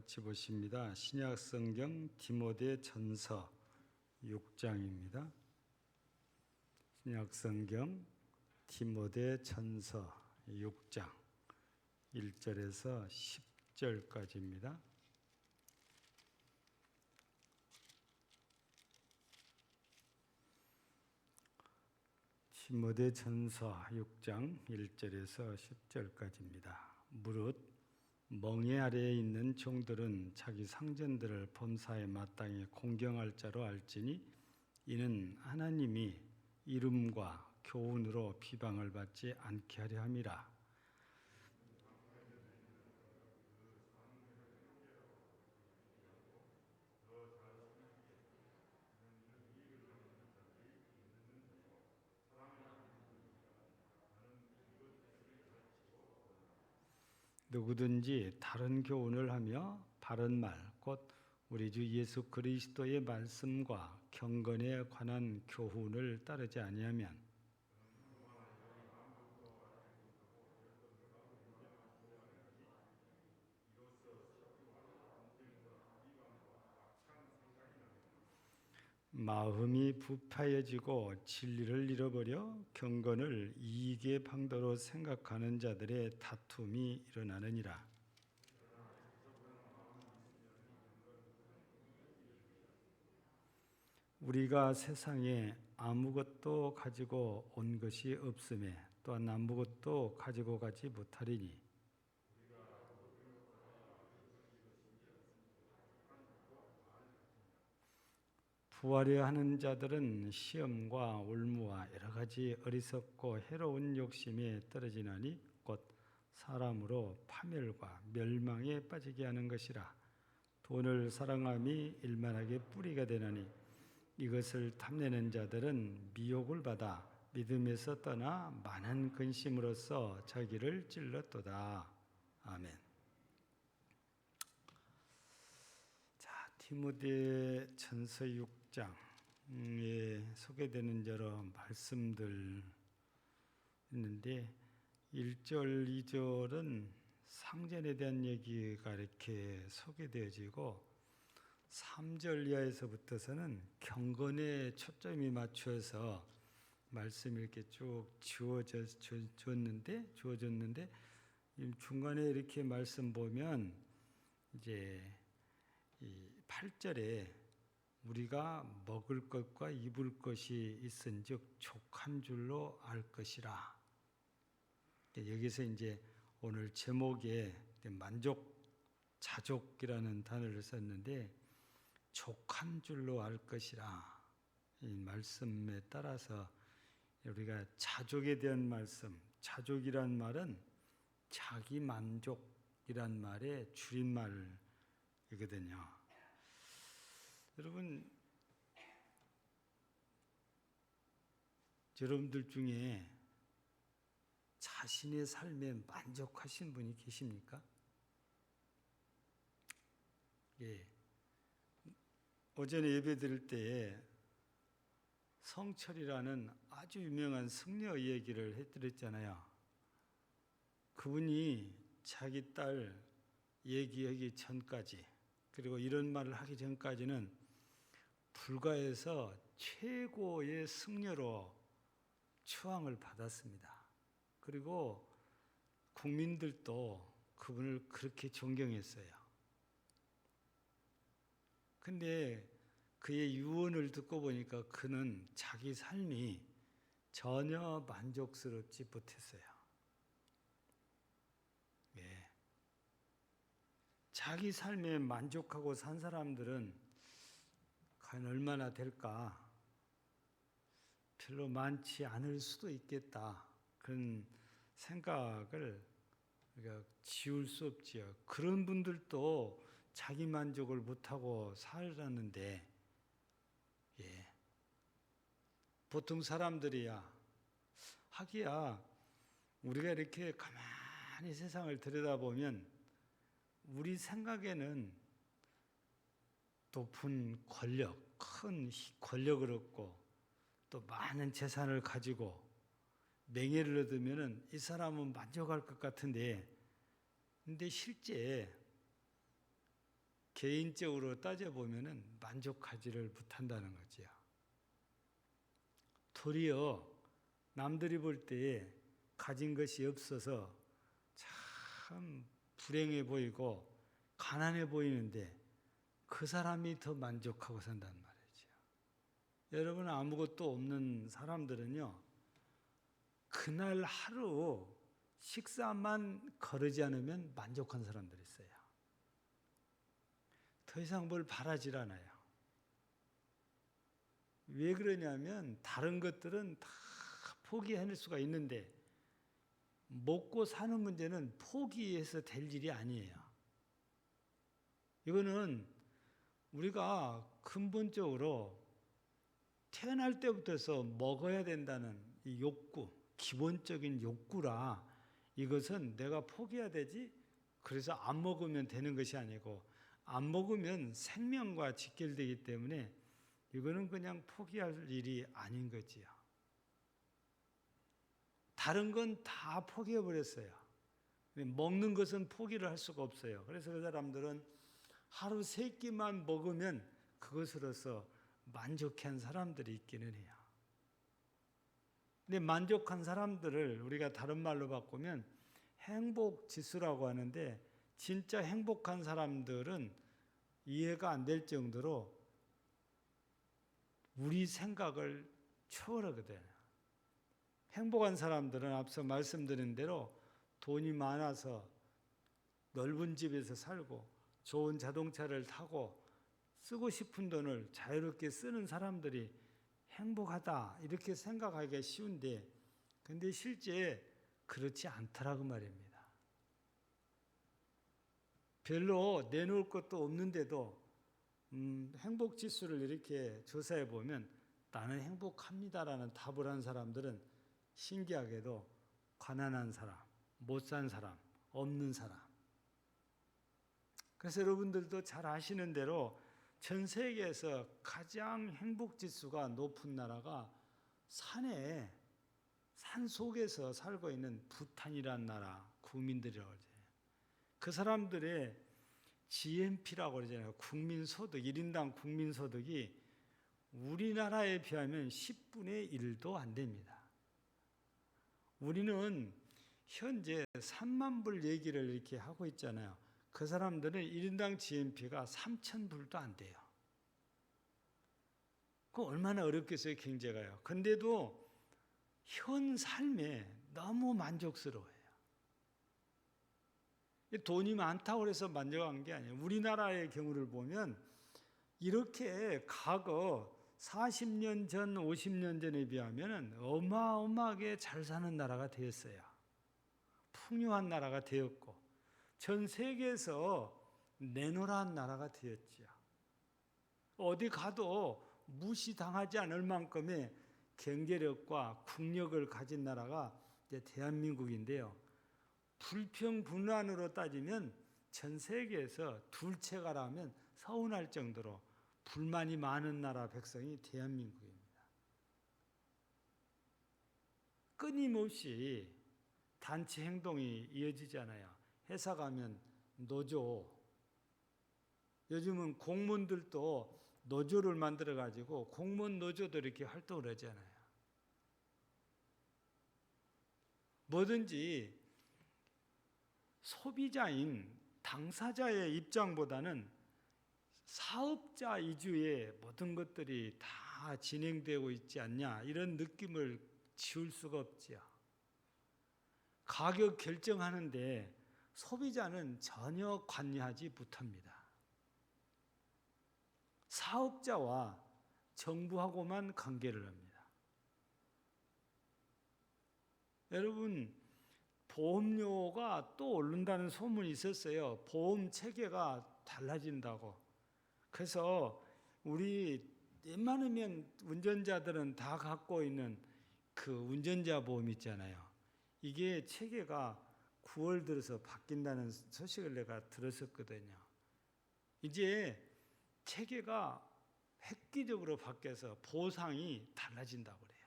같이 보십니다. 신약 성경 디모데 전서 6장입니다. 신약 성경 디모데 전서 6장 1절에서 10절까지입니다. 디모데 전서 6장 1절에서 10절까지입니다. 무릇 멍에 아래에 있는 종들은 자기 상전들을 범사에 마땅히 공경할 자로 알지니 이는 하나님이 이름과 교훈으로 비방을 받지 않게 하려 함이라. 누구든지 다른 교훈을 하며 바른 말, 곧 우리 주 예수 그리스도의 말씀과 경건에 관한 교훈을 따르지 아니하면 마음이 부패해지고 진리를 잃어버려 경건을 이익의 방도로 생각하는 자들의 다툼이 일어나느니라. 우리가 세상에 아무것도 가지고 온 것이 없음에 또한 아무것도 가지고 가지 못하리니 부하려 하는 자들은 시험과 올무와 여러 가지 어리석고 해로운 욕심에 떨어지나니 곧 사람으로 파멸과 멸망에 빠지게 하는 것이라. 돈을 사랑함이 일만하게 뿌리가 되나니 이것을 탐내는 자들은 미혹을 받아 믿음에서 떠나 많은 근심으로써 자기를 찔렀도다. 아멘. 자, 디모데 전서 6장에 소개되는 여러 말씀들 있는데 1절, 2절은 상전에 대한 얘기가 이렇게 소개되어지고 3절 이하에서부터서는 경건에 초점이 맞춰서 말씀이 이렇게 쭉 주어졌는데 중간에 이렇게 말씀 보면 이제 이 8절에 우리가 먹을 것과 입을 것이 있은즉 족한 줄로 알 것이라. 여기서 이제 오늘 제목에 만족, 자족이라는 단어를 썼는데 족한 줄로 알 것이라. 이 말씀에 따라서 우리가 자족에 대한 말씀, 자족이란 말은 자기 만족이란 말의 줄임말이거든요. 여러분들 중에 자신의 삶에 만족하신 분이 계십니까? 예. 오전에 예배 드릴 때에 성철이라는 아주 유명한 승려 얘기를 해드렸잖아요. 그분이 자기 딸 얘기하기 전까지, 그리고 이런 말을 하기 전까지는 불가에서 최고의 승려로 추앙을 받았습니다. 그리고 국민들도 그분을 그렇게 존경했어요. 근데 그의 유언을 듣고 보니까 그는 자기 삶이 전혀 만족스럽지 못했어요. 예. 자기 삶에 만족하고 산 사람들은 과연 얼마나 될까? 별로 많지 않을 수도 있겠다. 그런 생각을 우리가 지울 수 없지요. 그런 분들도 자기 만족을 못하고 살았는데, 예. 보통 사람들이야, 하기야, 우리가 이렇게 가만히 세상을 들여다보면, 우리 생각에는 높은 권력, 큰 권력을 얻고, 또 많은 재산을 가지고, 명예를 얻으면 이 사람은 만족할 것 같은데, 근데 실제 개인적으로 따져보면 만족하지를 못한다는 거지요. 도리어 남들이 볼 때에 가진 것이 없어서 참 불행해 보이고 가난해 보이는데 그 사람이 더 만족하고 산단 말이죠. 여러분, 아무것도 없는 사람들은요, 그날 하루 식사만 거르지 않으면 만족한 사람들이 있어요. 더 이상 뭘 바라질 않아요. 왜 그러냐면 다른 것들은 다 포기해낼 수가 있는데 먹고 사는 문제는 포기해서 될 일이 아니에요. 이거는 우리가 근본적으로 태어날 때부터 먹어야 된다는 이 욕구, 기본적인 욕구라 이것은 내가 포기해야 되지 그래서 안 먹으면 되는 것이 아니고 안 먹으면 생명과 직결되기 때문에 이거는 그냥 포기할 일이 아닌 거지요. 다른 건 다 포기해 버렸어요. 먹는 것은 포기를 할 수가 없어요. 그래서 그 사람들은 하루 3끼만 먹으면 그것으로서 만족한 사람들이 있기는 해요. 근데 만족한 사람들을 우리가 다른 말로 바꾸면 행복 지수라고 하는데 진짜 행복한 사람들은 이해가 안 될 정도로 우리 생각을 초월하거든요. 행복한 사람들은 앞서 말씀드린 대로 돈이 많아서 넓은 집에서 살고 좋은 자동차를 타고 쓰고 싶은 돈을 자유롭게 쓰는 사람들이 행복하다 이렇게 생각하기가 쉬운데 근데 실제 그렇지 않더라고 말입니다. 별로 내놓을 것도 없는데도 행복 지수를 이렇게 조사해 보면 나는 행복합니다라는 답을 한 사람들은 신기하게도 가난한 사람, 못 산 사람, 없는 사람. 그래서 여러분들도 잘 아시는 대로 전 세계에서 가장 행복 지수가 높은 나라가 산 속에서 살고 있는 부탄이라는 나라 국민들이라고 하죠. 그 사람들의 GNP라고 그러잖아요. 국민소득, 1인당 국민소득이 우리나라에 비하면 10분의 1도 안 됩니다. 우리는 현재 3만 불 얘기를 이렇게 하고 있잖아요. 그 사람들은 1인당 GNP가 3,000불도 안 돼요. 그 얼마나 어렵겠어요, 경제가요. 근데도 현 삶에 너무 만족스러워요. 돈이 많다고 해서 만족한 게 아니에요. 우리나라의 경우를 보면 이렇게 과거 40년 전, 50년 전에 비하면 어마어마하게 잘 사는 나라가 되었어요. 풍요한 나라가 되었고 전 세계에서 내노란 나라가 되었지요. 어디 가도 무시당하지 않을 만큼의 경제력과 국력을 가진 나라가 이제 대한민국인데요. 불평불만으로 따지면 전 세계에서 둘째가라면 서운할 정도로 불만이 많은 나라 백성이 대한민국입니다. 끊임없이 단체 행동이 이어지잖아요. 회사 가면 노조, 요즘은 공무원들도 노조를 만들어 가지고 공무원 노조도 이렇게 활동을 하잖아요. 뭐든지 소비자인 당사자의 입장보다는 사업자 위주의 모든 것들이 다 진행되고 있지 않냐 이런 느낌을 지울 수가 없지요. 가격 결정하는데 소비자는 전혀 관여하지 못합니다. 사업자와 정부하고만 관계를 합니다. 여러분, 보험료가 또 오른다는 소문이 있었어요. 보험 체계가 달라진다고. 그래서 우리 웬만하면 운전자들은 다 갖고 있는 그 운전자 보험 있잖아요. 이게 체계가 9월 들어서 바뀐다는 소식을 내가 들었었거든요. 이제 체계가 획기적으로 바뀌어서 보상이 달라진다고 그래요.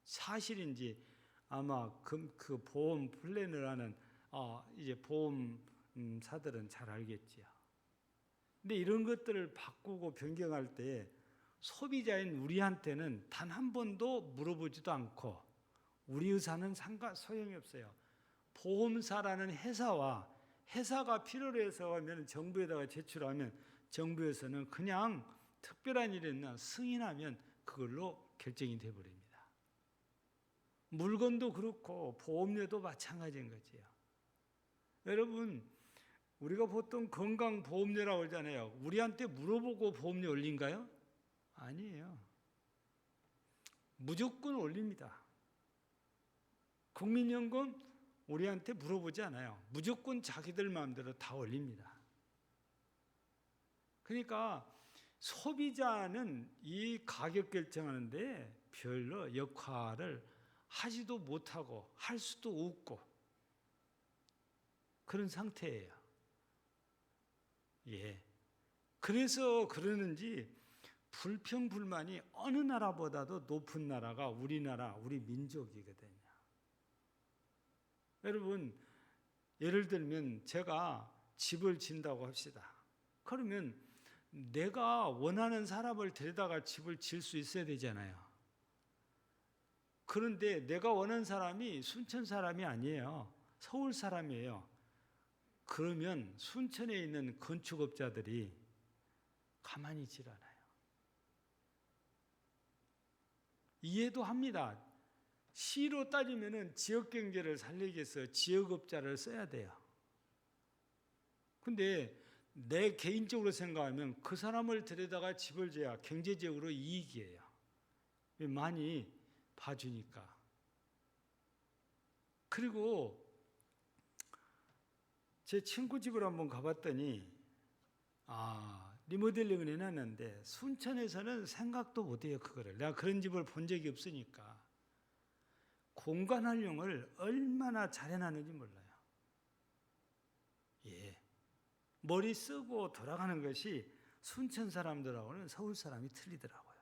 사실인지 아마 그 보험 플랜을 하는 이제 보험사들은 잘 알겠지요. 근데 이런 것들을 바꾸고 변경할 때 소비자인 우리한테는 단 한 번도 물어보지도 않고 우리 의사는 소용이 없어요. 보험사라는 회사와 회사가 필요로 해서 하면 정부에다가 제출하면 정부에서는 그냥 특별한 일이 있나 승인하면 그걸로 결정이 되어버립니다. 물건도 그렇고 보험료도 마찬가지인 거지요. 여러분, 우리가 보통 건강보험료라고 그러잖아요. 우리한테 물어보고 보험료 올린가요? 아니에요. 무조건 올립니다. 국민연금 우리한테 물어보지 않아요. 무조건 자기들 마음대로 다 올립니다. 그러니까 소비자는 이 가격 결정하는데 별로 역할을 하지도 못하고 할 수도 없고 그런 상태예요. 예. 그래서 그러는지 불평불만이 어느 나라보다도 높은 나라가 우리나라, 우리 민족이거든요. 여러분, 예를 들면 제가 집을 진다고 합시다. 그러면 내가 원하는 사람을 데려다가 집을 질 수 있어야 되잖아요. 그런데 내가 원하는 사람이 순천 사람이 아니에요. 서울 사람이에요. 그러면 순천에 있는 건축업자들이 가만히 있질 않아요. 이해도 합니다. 시로 따지면은 지역 경제를 살리기 위해서 지역업자를 써야 돼요. 근데 내 개인적으로 생각하면 그 사람을 데려다가 집을 지어야 경제적으로 이익이에요. 많이 봐주니까. 그리고 제 친구 집을 한번 가봤더니 리모델링을 해놨는데 순천에서는 생각도 못해요. 그거를. 내가 그런 집을 본 적이 없으니까. 공간 활용을 얼마나 잘 해놨는지 몰라요. 예. 머리 쓰고 돌아가는 것이 순천 사람들하고는 서울 사람이 틀리더라고요.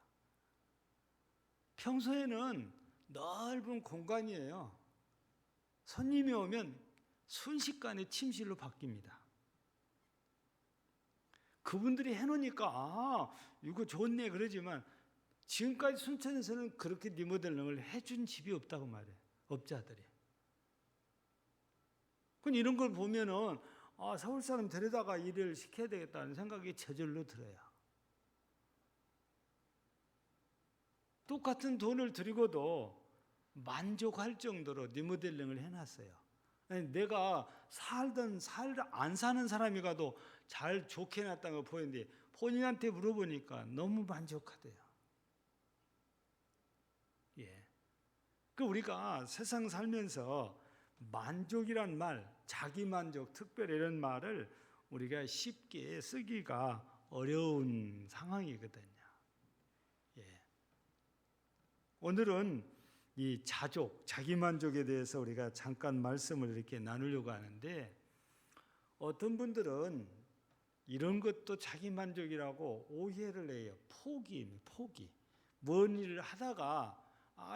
평소에는 넓은 공간이에요. 손님이 오면 순식간에 침실로 바뀝니다. 그분들이 해놓으니까 이거 좋네 그러지만 지금까지 순천에서는 그렇게 리모델링을 해준 집이 없다고 말해요. 업자들이. 그럼 이런 걸 보면은 서울 사람 데려다가 일을 시켜야 되겠다는 생각이 저절로 들어요. 똑같은 돈을 들이고도 만족할 정도로 리모델링을 해놨어요. 내가 안 사는 사람이 가도 잘 좋게 해놨다는 걸 보이는데 본인한테 물어보니까 너무 만족하대요. 예. 그 우리가 세상 살면서 만족이란 말, 자기 만족, 특별 이런 말을 우리가 쉽게 쓰기가 어려운 상황이거든요. 예. 오늘은 이 자족, 자기 만족에 대해서 우리가 잠깐 말씀을 이렇게 나누려고 하는데 어떤 분들은 이런 것도 자기 만족이라고 오해를 해요. 포기. 뭔 일을 하다가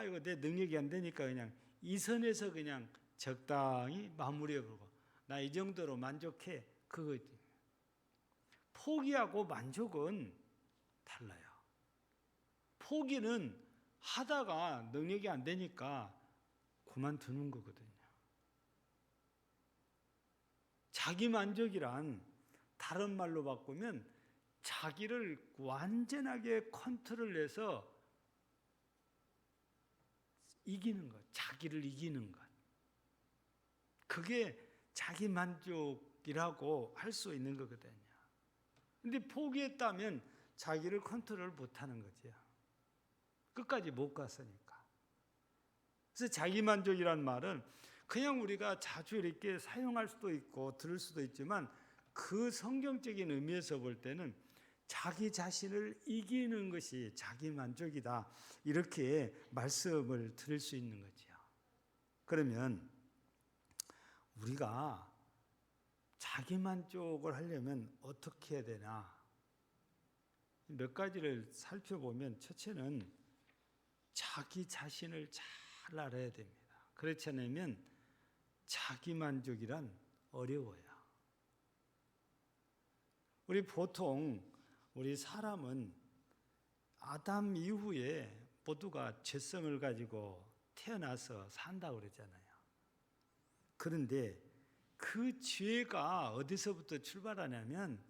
이거 내 능력이 안 되니까 그냥 이 선에서 그냥 적당히 마무리해보고 나 이 정도로 만족해. 그거지. 포기하고 만족은 달라요. 포기는 하다가 능력이 안 되니까 그만두는 거거든요. 자기 만족이란 다른 말로 바꾸면 자기를 완전하게 컨트롤해서 이기는 것, 자기를 이기는 것. 그게 자기 만족이라고 할 수 있는 거거든요. 근데 포기했다면 자기를 컨트롤 못하는 거죠. 끝까지 못 갔으니까. 그래서 자기 만족이란 말은 그냥 우리가 자주 이렇게 사용할 수도 있고 들을 수도 있지만 그 성경적인 의미에서 볼 때는 자기 자신을 이기는 것이 자기 만족이다. 이렇게 말씀을 드릴 수 있는 거죠. 그러면 우리가 자기 만족을 하려면 어떻게 해야 되나? 몇 가지를 살펴보면 첫째는 자기 자신을 잘 알아야 됩니다. 그렇지 않으면 자기 만족이란 어려워요. 우리 사람은 아담 이후에 모두가 죄성을 가지고 태어나서 산다고 그러잖아요. 그런데 그 죄가 어디서부터 출발하냐면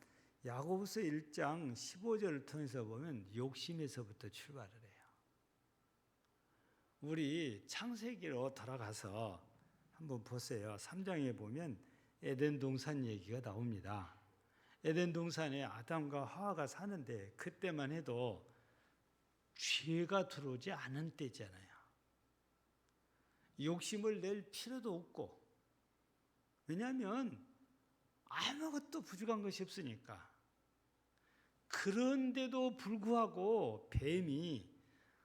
야고보서 1장 15절을 통해서 보면 욕심에서부터 출발을 해요. 우리 창세기로 돌아가서 한번 보세요. 3장에 보면 에덴 동산 얘기가 나옵니다. 에덴 동산에 아담과 하와가 사는데 그때만 해도 죄가 들어오지 않은 때잖아요. 욕심을 낼 필요도 없고, 왜냐하면 아무것도 부족한 것이 없으니까. 그런데도 불구하고 뱀이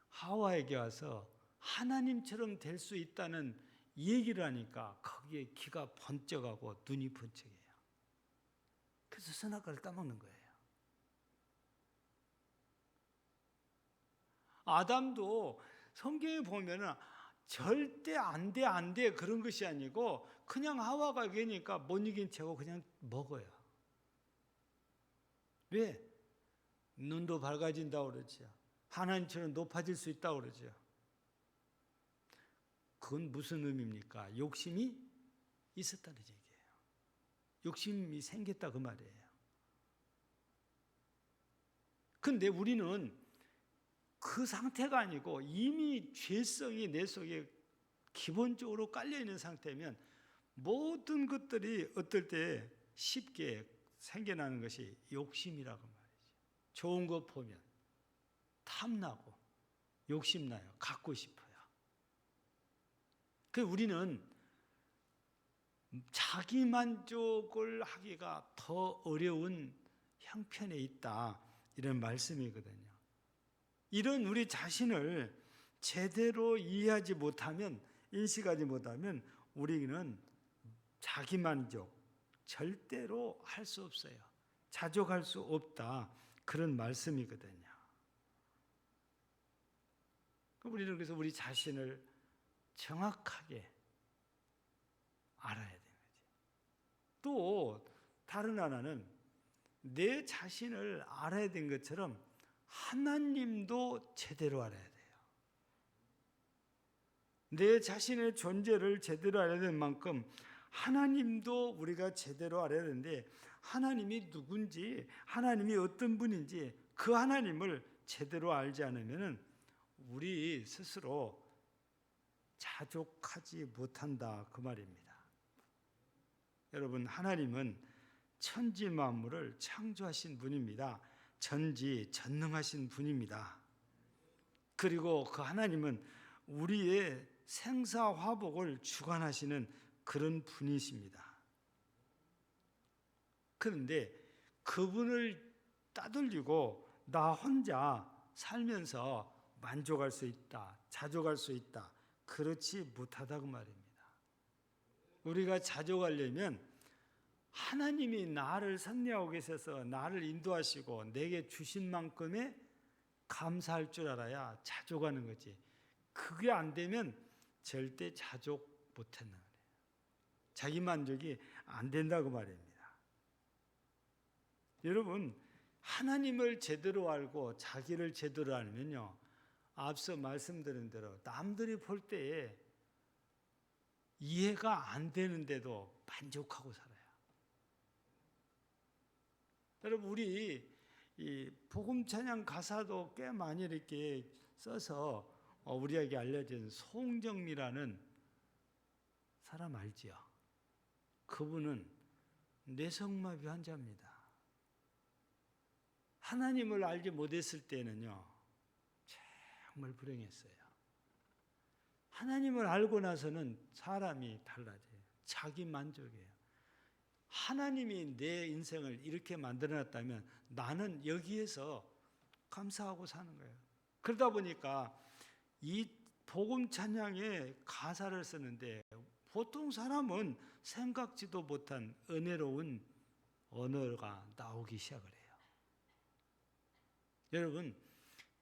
하와에게 와서 하나님처럼 될 수 있다는 얘기를 하니까 거기에 귀가 번쩍하고 눈이 번쩍해요. 그래서 선악과를 따먹는 거예요. 아담도 성경에 보면은 절대 안 돼 그런 것이 아니고 그냥 하와가 얘기하니까 못 이긴 채고 그냥 먹어요. 왜? 눈도 밝아진다고 그러죠. 하나님처럼 높아질 수 있다고 그러죠. 그건 무슨 의미입니까? 욕심이 있었다는 얘기예요. 욕심이 생겼다 그 말이에요. 근데 우리는 그 상태가 아니고 이미 죄성이 내 속에 기본적으로 깔려있는 상태면 모든 것들이 어떨 때 쉽게 생겨나는 것이 욕심이라고 말이죠. 좋은 거 보면 탐나고 욕심나요. 갖고 싶어요. 그 우리는 자기 만족을 하기가 더 어려운 형편에 있다, 이런 말씀이거든요. 이런 우리 자신을 제대로 이해하지 못하면, 인식하지 못하면 우리는 자기 만족 절대로 할 수 없어요. 자족할 수 없다, 그런 말씀이거든요. 우리는 그래서 우리 자신을 정확하게 알아야 되는 거지. 또 다른 하나는 내 자신을 알아야 되는 것처럼 하나님도 제대로 알아야 돼요. 내 자신의 존재를 제대로 알아야 되는 만큼 하나님도 우리가 제대로 알아야 되는데, 하나님이 누군지, 하나님이 어떤 분인지 그 하나님을 제대로 알지 않으면 우리 스스로 자족하지 못한다, 그 말입니다. 여러분, 하나님은 천지 만물을 창조하신 분입니다. 전지전능하신 분입니다. 그리고 그 하나님은 우리의 생사화복을 주관하시는 그런 분이십니다. 그런데 그분을 따돌리고 나 혼자 살면서 만족할 수 있다, 자족할 수 있다, 그렇지 못하다고 말입니다. 우리가 자족하려면 하나님이 나를 섭리하고 계셔서 나를 인도하시고 내게 주신 만큼의 감사할 줄 알아야 자족하는 거지. 그게 안 되면 절대 자족 못하는 거예요. 자기 만족이 안 된다고 말입니다. 여러분, 하나님을 제대로 알고 자기를 제대로 알면요, 앞서 말씀드린 대로 남들이 볼 때에 이해가 안 되는데도 만족하고 살아요. 여러분, 우리 이 복음 찬양 가사도 꽤 많이 이렇게 써서 우리에게 알려진 송정미라는 사람 알지요? 그분은 뇌성마비 환자입니다. 하나님을 알지 못했을 때는요, 정말 불행했어요. 하나님을 알고 나서는 사람이 달라져요. 자기 만족이에요. 하나님이 내 인생을 이렇게 만들어놨다면 나는 여기에서 감사하고 사는 거예요. 그러다 보니까 이 복음 찬양의 가사를 쓰는데 보통 사람은 생각지도 못한 은혜로운 언어가 나오기 시작을 해요. 여러분,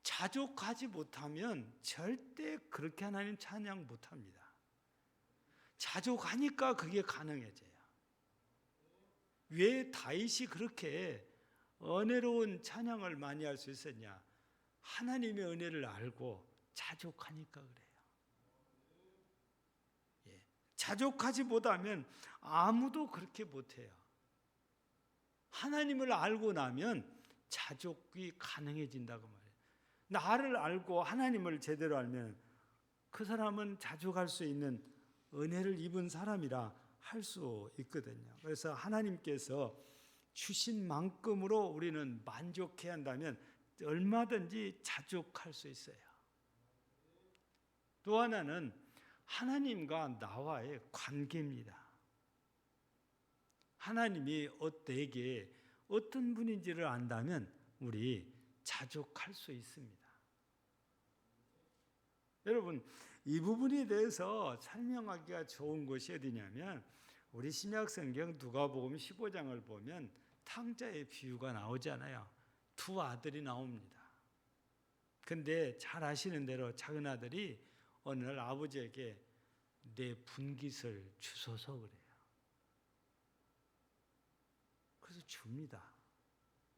자족하지 못하면 절대 그렇게 하나님 찬양 못합니다. 자족하니까 그게 가능해져요. 왜 다윗이 그렇게 은혜로운 찬양을 많이 할 수 있었냐? 하나님의 은혜를 알고 자족하니까 그래요. 예. 자족하지 못하면 아무도 그렇게 못해요. 하나님을 알고 나면 자족이 가능해진다고 말해요. 나를 알고 하나님을 제대로 알면 그 사람은 자족할 수 있는 은혜를 입은 사람이라 할 수 있거든요. 그래서 하나님께서 주신 만큼으로 우리는 만족해야 한다면 얼마든지 자족할 수 있어요. 또 하나는 하나님과 나와의 관계입니다. 하나님이 내게 어떤 분인지를 안다면 우리 자족할 수 있습니다. 여러분, 이 부분에 대해서 설명하기가 좋은 것이 어디냐면 우리 신약성경 누가복음 15장을 보면 탕자의 비유가 나오잖아요. 두 아들이 나옵니다. 근데 잘 아시는 대로 작은 아들이 어느 날 아버지에게 내 분깃을 주소서 그래요. 그래서 줍니다.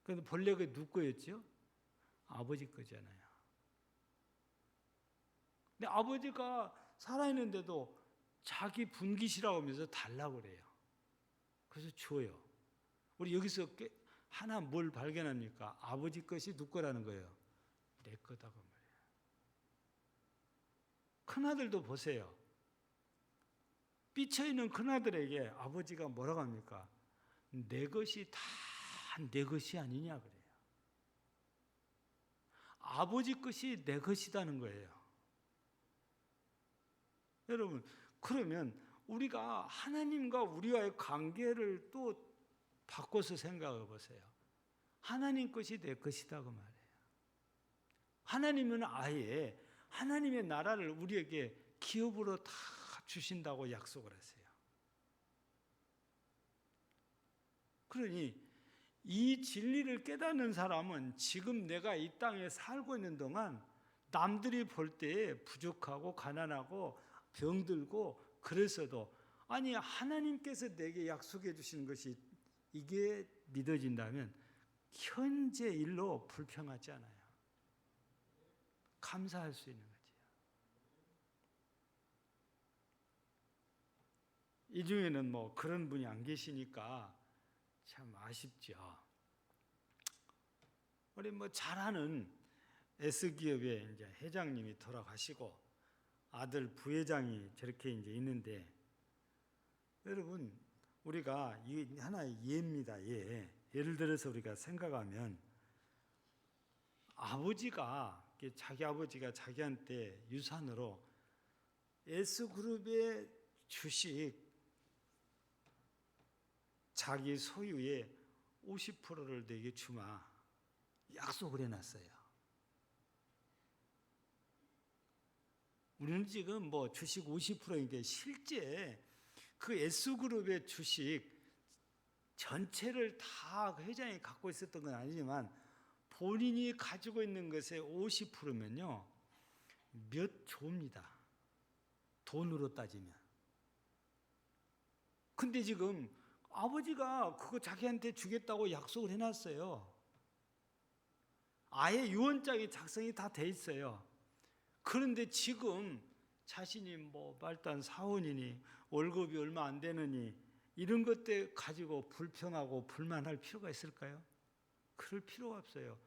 그런데 본래 그 누구 거였죠? 아버지 거잖아요. 근데 아버지가 살아있는데도 자기 분깃이라고 하면서 달라고 그래요. 그래서 줘요. 우리 여기서 하나 뭘 발견합니까? 아버지 것이 누구 거라는 거예요? 내 거다고 말이에요. 큰아들도 보세요. 삐쳐있는 큰아들에게 아버지가 뭐라고 합니까? 내 것이 다 내 것이 아니냐 그래요. 아버지 것이 내 것이다는 거예요. 여러분, 그러면 우리가 하나님과 우리와의 관계를 또 바꿔서 생각해 보세요. 하나님 것이 내 것이다고 말해요. 하나님은 아예 하나님의 나라를 우리에게 기업으로 다 주신다고 약속을 하세요. 그러니 이 진리를 깨닫는 사람은 지금 내가 이 땅에 살고 있는 동안 남들이 볼 때에 부족하고 가난하고 병들고 그래서도 아니 하나님께서 내게 약속해 주시는 것이 이게 믿어진다면 현재 일로 불평하지 않아요. 감사할 수 있는 거죠. 이 중에는 뭐 그런 분이 안 계시니까 참 아쉽죠. 우리 뭐 잘하는 S기업의 이제 회장님이 돌아가시고 아들 부회장이 저렇게 이제 있는데 여러분 우리가 이 하나의 예입니다. 예. 예를 들어서 우리가 생각하면 아버지가 자기 아버지가 자기한테 유산으로 S그룹의 주식 자기 소유의 50%를 내게 주마 약속을 해놨어요. 우리는 지금 뭐 주식 50%인데 실제 그 S그룹의 주식 전체를 다 회장이 갖고 있었던 건 아니지만 본인이 가지고 있는 것의 50%면요 몇 조입니다. 돈으로 따지면. 근데 지금 아버지가 그거 자기한테 주겠다고 약속을 해놨어요. 아예 유언장이 작성이 다 돼 있어요. 그런데 지금 자신이 뭐 말단 사원이니 월급이 얼마 안 되느니 이런 것들 가지고 불평하고 불만할 필요가 있을까요? 그럴 필요가 없어요.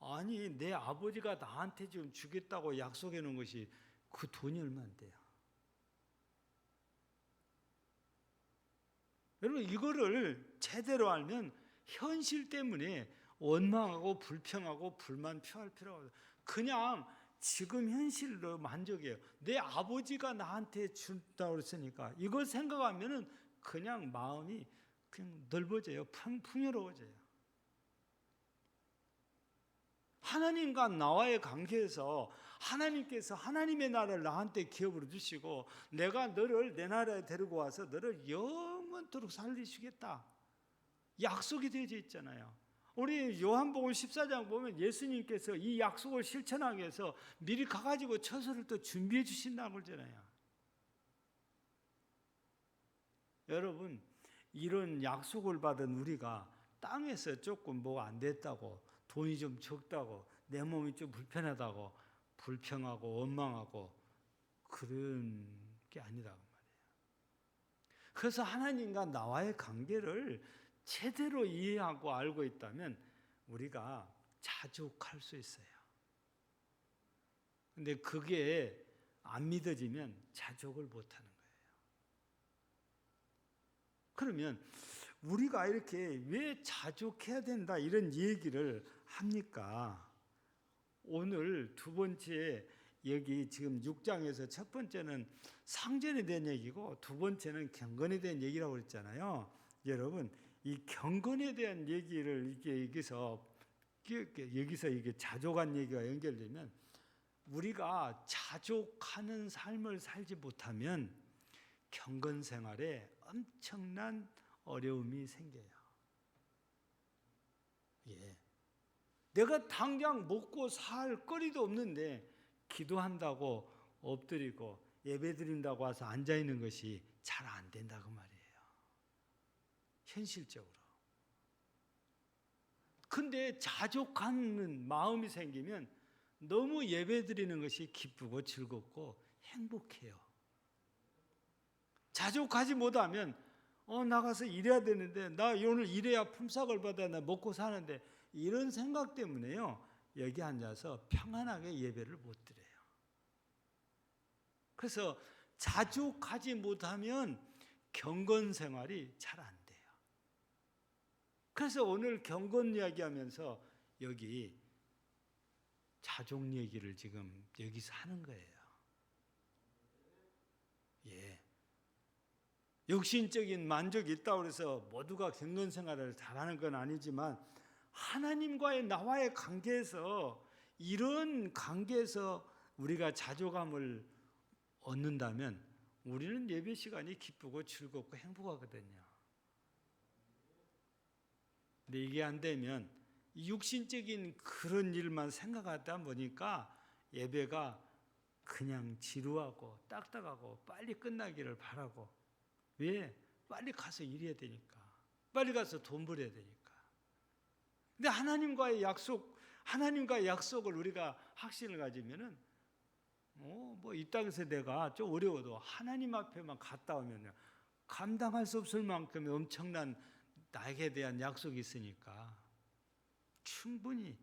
아니 내 아버지가 나한테 지금 주겠다고 약속해 놓은 것이 그 돈이 얼마인데요. 여러분 이거를 제대로 알면 현실 때문에 원망하고 불평하고 불만 표할 필요가 없어요. 그냥 지금 현실로 만족해요. 내 아버지가 나한테 준다고 그랬으니까 이걸 생각하면은 그냥 마음이 그냥 넓어져요. 풍요로워져요. 하나님과 나와의 관계에서 하나님께서 하나님의 나라를 나한테 기업으로 주시고 내가 너를 내 나라에 데리고 와서 너를 영원토록 살리시겠다. 약속이 되어져 있잖아요. 우리 요한복음 14장 보면 예수님께서 이 약속을 실천하기 위해서 미리 가가지고 처소를 또 준비해 주신다고 그러잖아요. 여러분 이런 약속을 받은 우리가 땅에서 조금 뭐가 안 됐다고, 돈이 좀 적다고, 내 몸이 좀 불편하다고 불평하고 원망하고 그런 게 아니라고 말이에요. 그래서 하나님과 나와의 관계를 제대로 이해하고 알고 있다면 우리가 자족할 수 있어요. 근데 그게 안 믿어지면 자족을 못하는 거예요. 그러면 우리가 이렇게 왜 자족해야 된다 이런 얘기를 합니까? 오늘 두 번째 여기 지금 6장에서 첫 번째는 상전에 대한 얘기고 두 번째는 경건에 대한 얘기라고 그랬잖아요. 여러분, 이 경건에 대한 얘기를 여기서 이게 자족한 얘기가 연결되면 우리가 자족하는 삶을 살지 못하면 경건 생활에 엄청난 어려움이 생겨요. 예. 내가 당장 먹고 살 거리도 없는데 기도한다고 엎드리고 예배드린다고 와서 앉아 있는 것이 잘 안 된다고 말이에요. 현실적으로. 근데 자족하는 마음이 생기면 너무 예배드리는 것이 기쁘고 즐겁고 행복해요. 자족하지 못하면 나가서 일해야 되는데 나 오늘 일해야 품삯을 받아야 나 먹고 사는데 이런 생각 때문에요. 여기 앉아서 평안하게 예배를 못 드려요. 그래서 자족하지 못하면 경건 생활이 잘 안 돼요. 그래서 오늘 경건 이야기하면서 여기 자족 얘기를 지금 여기서 하는 거예요. 예. 육신적인 만족이 있다고 해서 모두가 경건 생활을 잘하는 건 아니지만 하나님과의 나와의 관계에서 이런 관계에서 우리가 자족감을 얻는다면 우리는 예배 시간이 기쁘고 즐겁고 행복하거든요. 근데 이게 안 되면 육신적인 그런 일만 생각하다 보니까 예배가 그냥 지루하고 딱딱하고 빨리 끝나기를 바라고 왜? 빨리 가서 일해야 되니까. 빨리 가서 돈 벌어야 되니까. 근데 하나님과의 약속을 우리가 확신을 가지면은 이 땅에서 내가 좀 어려워도 하나님 앞에만 갔다 오면요. 감당할 수 없을 만큼의 엄청난 나에게 대한 약속이 있으니까 충분히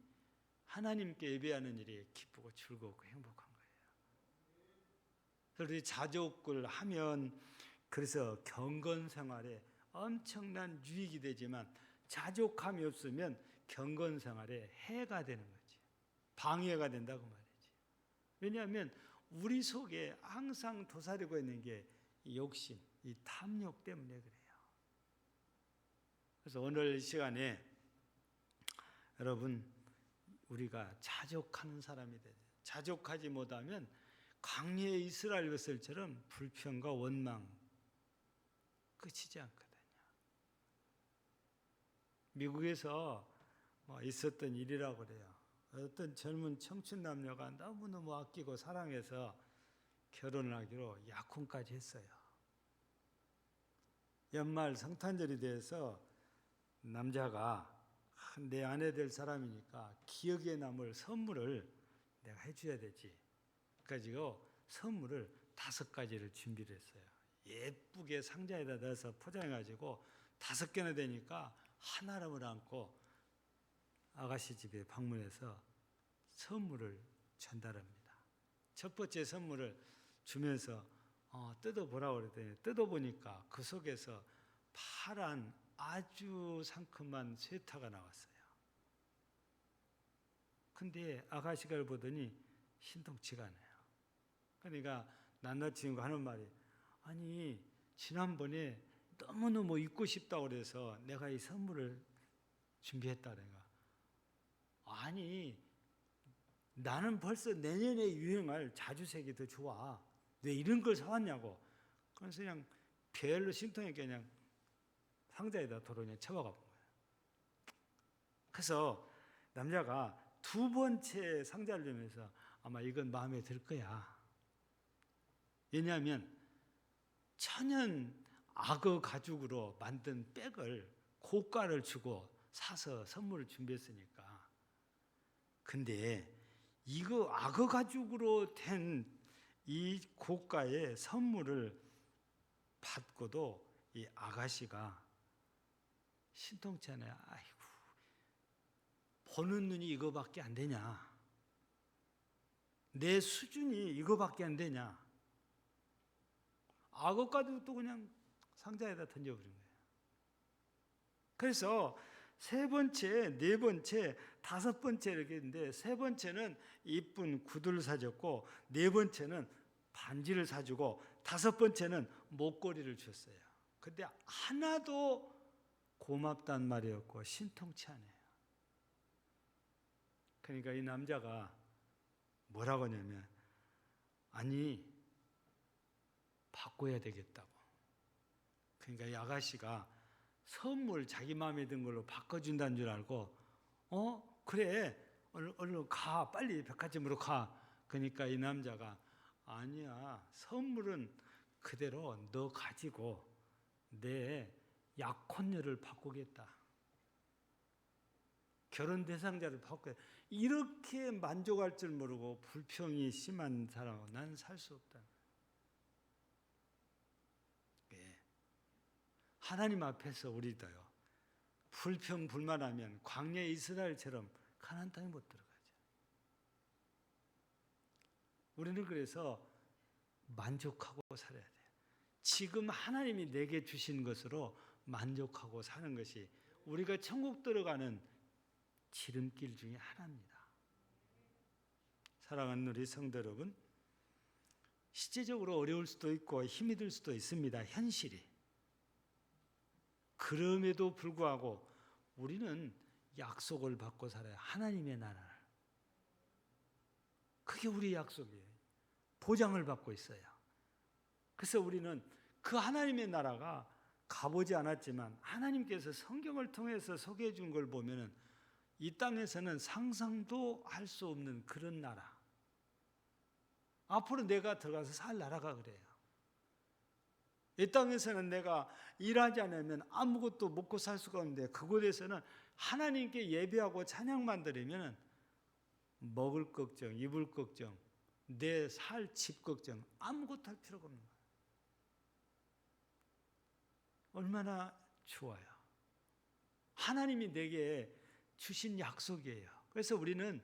하나님께 예배하는 일이 기쁘고 즐겁고 행복한 거예요. 그래서 자족을 하면 그래서 경건 생활에 엄청난 유익이 되지만 자족함이 없으면 경건 생활에 해가 되는 거지. 방해가 된다고 말이지. 왜냐하면 우리 속에 항상 도사리고 있는 게 이 욕심, 이 탐욕 때문에 그래요. 그래서 오늘 시간에 여러분 우리가 자족하는 사람이 돼요. 자족하지 못하면 광야의 이스라엘 백성처럼 불평과 원망 끝이지 않거든요. 미국에서 있었던 일이라고 그래요. 어떤 젊은 청춘 남녀가 너무너무 아끼고 사랑해서 결혼을 하기로 약혼까지 했어요. 연말 성탄절이 돼서 남자가 내 아내 될 사람이니까 기억에 남을 선물을 내가 해줘야 되지. 그래가지고 선물을 5가지를 준비를 했어요. 예쁘게 상자에다 넣어서 포장해가지고 5개나 되니까 하나를 안고 아가씨 집에 방문해서 선물을 전달합니다. 첫 번째 선물을 주면서 뜯어보라고 그랬더니 뜯어보니까 그 속에서 파란 아주 상큼한 쇠타가 나왔어요. 근데 아가씨가 그걸 보더니 신통치가 않아요. 그러니까 남자친구가 하는 말이 아니 지난번에 너무너무 입고 싶다고 그래서 내가 이 선물을 준비했다 그러니까 아니 나는 벌써 내년에 유행할 자주색이 더 좋아. 왜 이런 걸 사왔냐고. 그래서 그냥 별로 신통하게 그냥 상자에다 도로 그냥 쳐박아 본 거예요. 그래서 남자가 2번째 상자를 주면서 아마 이건 마음에 들 거야. 왜냐하면 천연 악어 가죽으로 만든 백을 고가를 주고 사서 선물을 준비했으니까. 근데 이거 악어 가죽으로 된 이 고가의 선물을 받고도 이 아가씨가 신통치 않아요. 아이고, 보는 눈이 이거밖에 안 되냐? 내 수준이 이거밖에 안 되냐? 악어 가죽도 그냥 상자에다 던져버린 거예요. 그래서 세 번째, 네 번째, 다섯 번째 이렇게 했는데, 세 번째는 이쁜 구두를 사줬고, 네 번째는 반지를 사주고, 다섯 번째는 목걸이를 줬어요. 근데 하나도 고맙단 말이었고 신통치 않아요. 그러니까 이 남자가 뭐라고 하냐면, 아니 바꿔야 되겠다고. 그러니까 이 아가씨가 선물 자기 마음에 든 걸로 바꿔준다는 줄 알고, 그래, 얼른 가, 빨리 백화점으로 가. 그러니까 이 남자가, 아니야, 선물은 그대로 너 가지고 내 약혼녀를 바꾸겠다. 결혼 대상자를 바꾸겠다. 이렇게 만족할 줄 모르고 불평이 심한 사람은 난 살 수 없다. 하나님 앞에서 우리도요, 불평 불만하면 광야 이스라엘처럼 가나안 땅에 못 들어가죠. 우리는 그래서 만족하고 살아야 돼요. 지금 하나님이 내게 주신 것으로 만족하고 사는 것이 우리가 천국 들어가는 지름길 중에 하나입니다. 사랑하는 우리 성도 여러분, 실제적으로 어려울 수도 있고 힘이 들 수도 있습니다. 현실이. 그럼에도 불구하고 우리는 약속을 받고 살아요. 하나님의 나라를. 그게 우리의 약속이에요. 보장을 받고 있어요. 그래서 우리는 그 하나님의 나라가 가보지 않았지만 하나님께서 성경을 통해서 소개해 준 걸 보면은 이 땅에서는 상상도 할 수 없는 그런 나라. 앞으로 내가 들어가서 살 나라가 그래요. 이 땅에서는 내가 일하지 않으면 아무것도 먹고 살 수가 없는데, 그곳에서는 하나님께 예배하고 찬양만 드리면 먹을 걱정, 입을 걱정, 내 살 집 걱정 아무것도 할 필요가 없는 거예요. 얼마나 좋아요. 하나님이 내게 주신 약속이에요. 그래서 우리는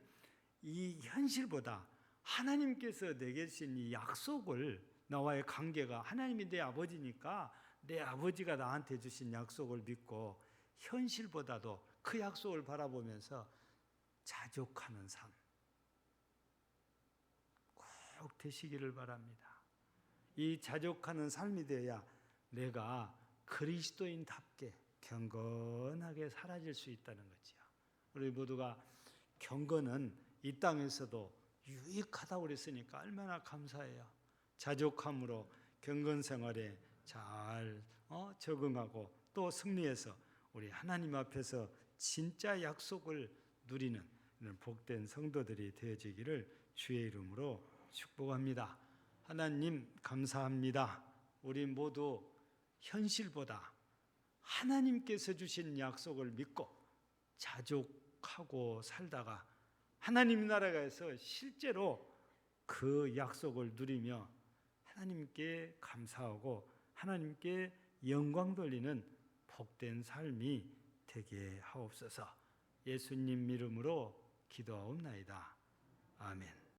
이 현실보다 하나님께서 내게 주신 이 약속을, 나와의 관계가, 하나님이 내 아버지니까 내 아버지가 나한테 주신 약속을 믿고 현실보다도 그 약속을 바라보면서 자족하는 삶 꼭 되시기를 바랍니다. 이 자족하는 삶이 되어야 내가 그리스도인답게 경건하게 사라질 수 있다는 거지요. 우리 모두가 경건은 이 땅에서도 유익하다고 그랬으니까 얼마나 감사해요. 자족함으로 경건 생활에 잘 적응하고 또 승리해서 우리 하나님 앞에서 진짜 약속을 누리는 복된 성도들이 되어지기를 주의 이름으로 축복합니다. 하나님 감사합니다. 우리 모두 현실보다 하나님께서 주신 약속을 믿고 자족하고 살다가 하나님 나라에서 실제로 그 약속을 누리며 하나님께 감사하고 하나님께 영광 돌리는 복된 삶이 되게 하옵소서. 예수님 이름으로 기도하옵나이다. 아멘.